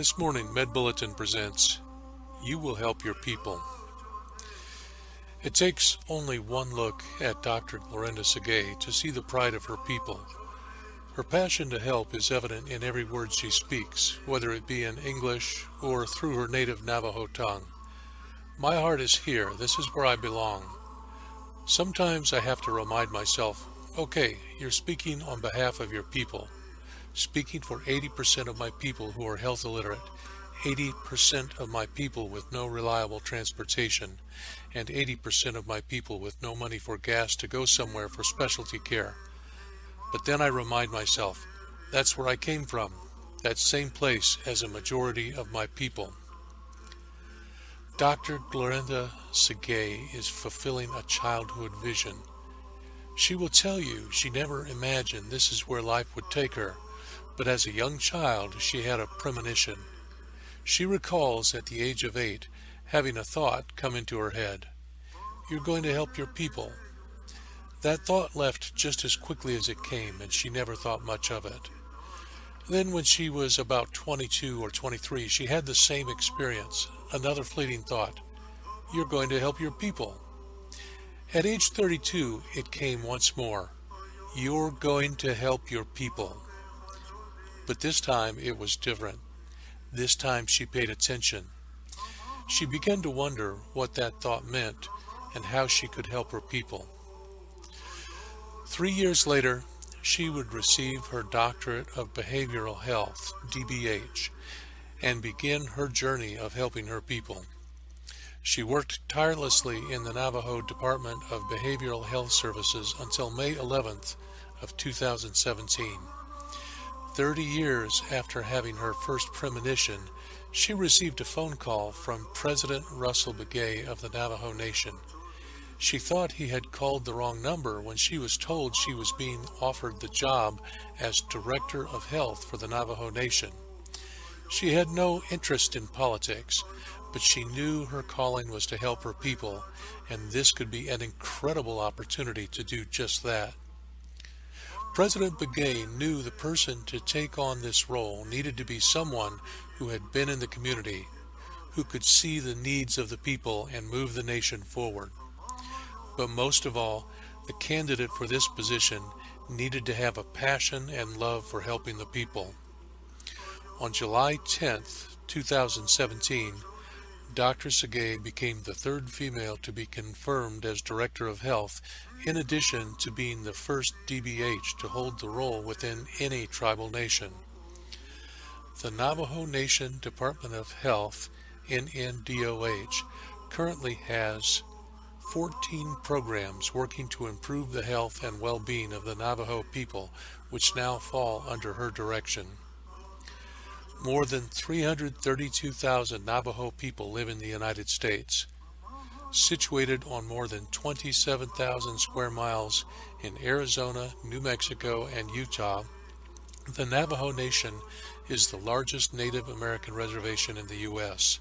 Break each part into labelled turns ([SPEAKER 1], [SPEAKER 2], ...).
[SPEAKER 1] This morning, Med Bulletin presents, You Will Help Your People. It takes only one look at Dr. Glorinda Segay to see the pride of her people. Her passion to help is evident in every word she speaks, whether it be in English or through her native Navajo tongue. My heart is here. This is where I belong. Sometimes I have to remind myself, okay, you're speaking on behalf of your people. Speaking for 80% of my people who are health illiterate, 80% of my people with no reliable transportation, and 80% of my people with no money for gas to go somewhere for specialty care. But then I remind myself, that's where I came from, that same place as a majority of my people. Dr. Glorinda Segay is fulfilling a childhood vision. She will tell you she never imagined this is where life would take her. But as a young child, she had a premonition. She recalls at the age of 8 having a thought come into her head. You're going to help your people. That thought left just as quickly as it came, and she never thought much of it. Then when she was about 22 or 23, she had the same experience, another fleeting thought. You're going to help your people. At age 32, it came once more. You're going to help your people. But this time it was different. This time she paid attention. She began to wonder what that thought meant and how she could help her people. 3 years later, she would receive her doctorate of behavioral health, DBH, and begin her journey of helping her people. She worked tirelessly in the Navajo Department of Behavioral Health Services until May 11th of 2017. 30 years after having her first premonition, she received a phone call from President Russell Begay of the Navajo Nation. She thought he had called the wrong number when she was told she was being offered the job as Director of Health for the Navajo Nation. She had no interest in politics, but she knew her calling was to help her people, and this could be an incredible opportunity to do just that. President Begay knew the person to take on this role needed to be someone who had been in the community, who could see the needs of the people and move the nation forward. But most of all, the candidate for this position needed to have a passion and love for helping the people. On July 10th, 2017, Dr. Segay became the third female to be confirmed as Director of Health, in addition to being the first DBH to hold the role within any tribal nation. The Navajo Nation Department of Health, NNDOH, currently has 14 programs working to improve the health and well-being of the Navajo people, which now fall under her direction. More than 332,000 Navajo people live in the United States. Situated on more than 27,000 square miles in Arizona, New Mexico, and Utah, the Navajo Nation is the largest Native American reservation in the U.S.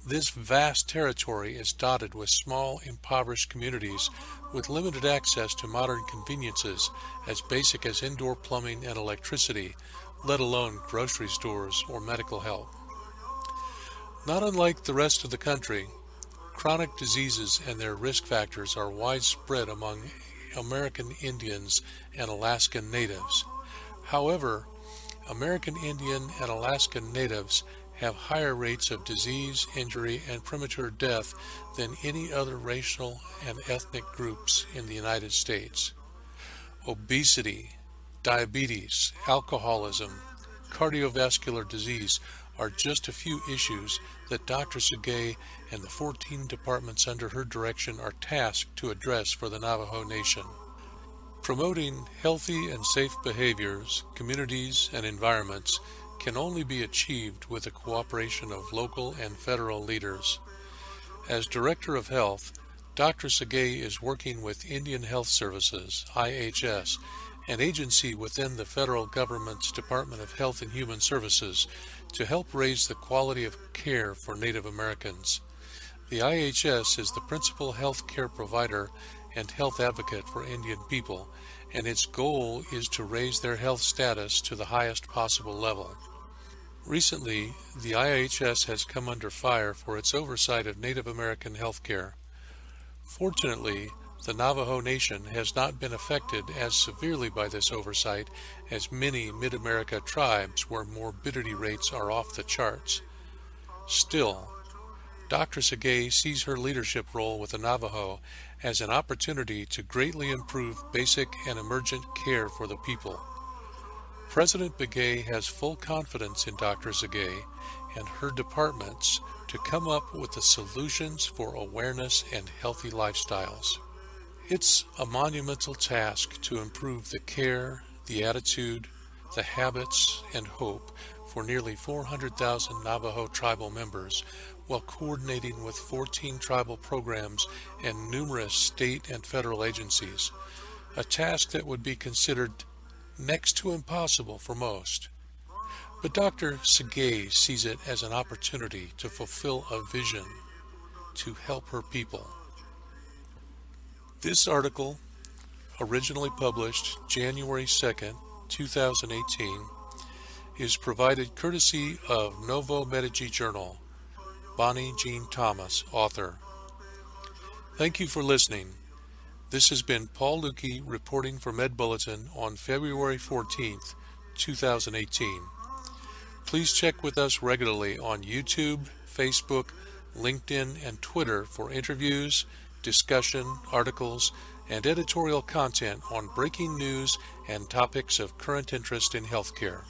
[SPEAKER 1] This vast territory is dotted with small, impoverished communities with limited access to modern conveniences as basic as indoor plumbing and electricity, let alone grocery stores or medical help. Not unlike the rest of the country, chronic diseases and their risk factors are widespread among American Indians and Alaskan Natives. However, American Indian and Alaskan Natives have higher rates of disease, injury, and premature death than any other racial and ethnic groups in the United States. Obesity, diabetes, alcoholism, cardiovascular disease are just a few issues that Dr. Segay and the 14 departments under her direction are tasked to address for the Navajo Nation. Promoting healthy and safe behaviors, communities, and environments can only be achieved with the cooperation of local and federal leaders. As Director of Health, Dr. Segay is working with Indian Health Services, IHS, an agency within the federal government's Department of Health and Human Services, to help raise the quality of care for Native Americans. The IHS is the principal health care provider and health advocate for Indian people, and its goal is to raise their health status to the highest possible level. Recently, the IHS has come under fire for its oversight of Native American health care. Fortunately, the Navajo Nation has not been affected as severely by this oversight as many Mid-America tribes where morbidity rates are off the charts. Still, Dr. Segay sees her leadership role with the Navajo as an opportunity to greatly improve basic and emergent care for the people. President Begay has full confidence in Dr. Segay and her departments to come up with the solutions for awareness and healthy lifestyles. It's a monumental task to improve the care, the attitude, the habits, and hope for nearly 400,000 Navajo tribal members while coordinating with 14 tribal programs and numerous state and federal agencies, a task that would be considered next to impossible for most. But Dr. Segay sees it as an opportunity to fulfill a vision to help her people. This article, originally published January 2nd, 2018, is provided courtesy of Novo Medici Journal, Bonnie Jean Thomas, author. Thank you for listening. This has been Paul Lukey reporting for Med Bulletin on February 14th, 2018. Please check with us regularly on YouTube, Facebook, LinkedIn, and Twitter for interviews, discussion, articles, and editorial content on breaking news and topics of current interest in healthcare.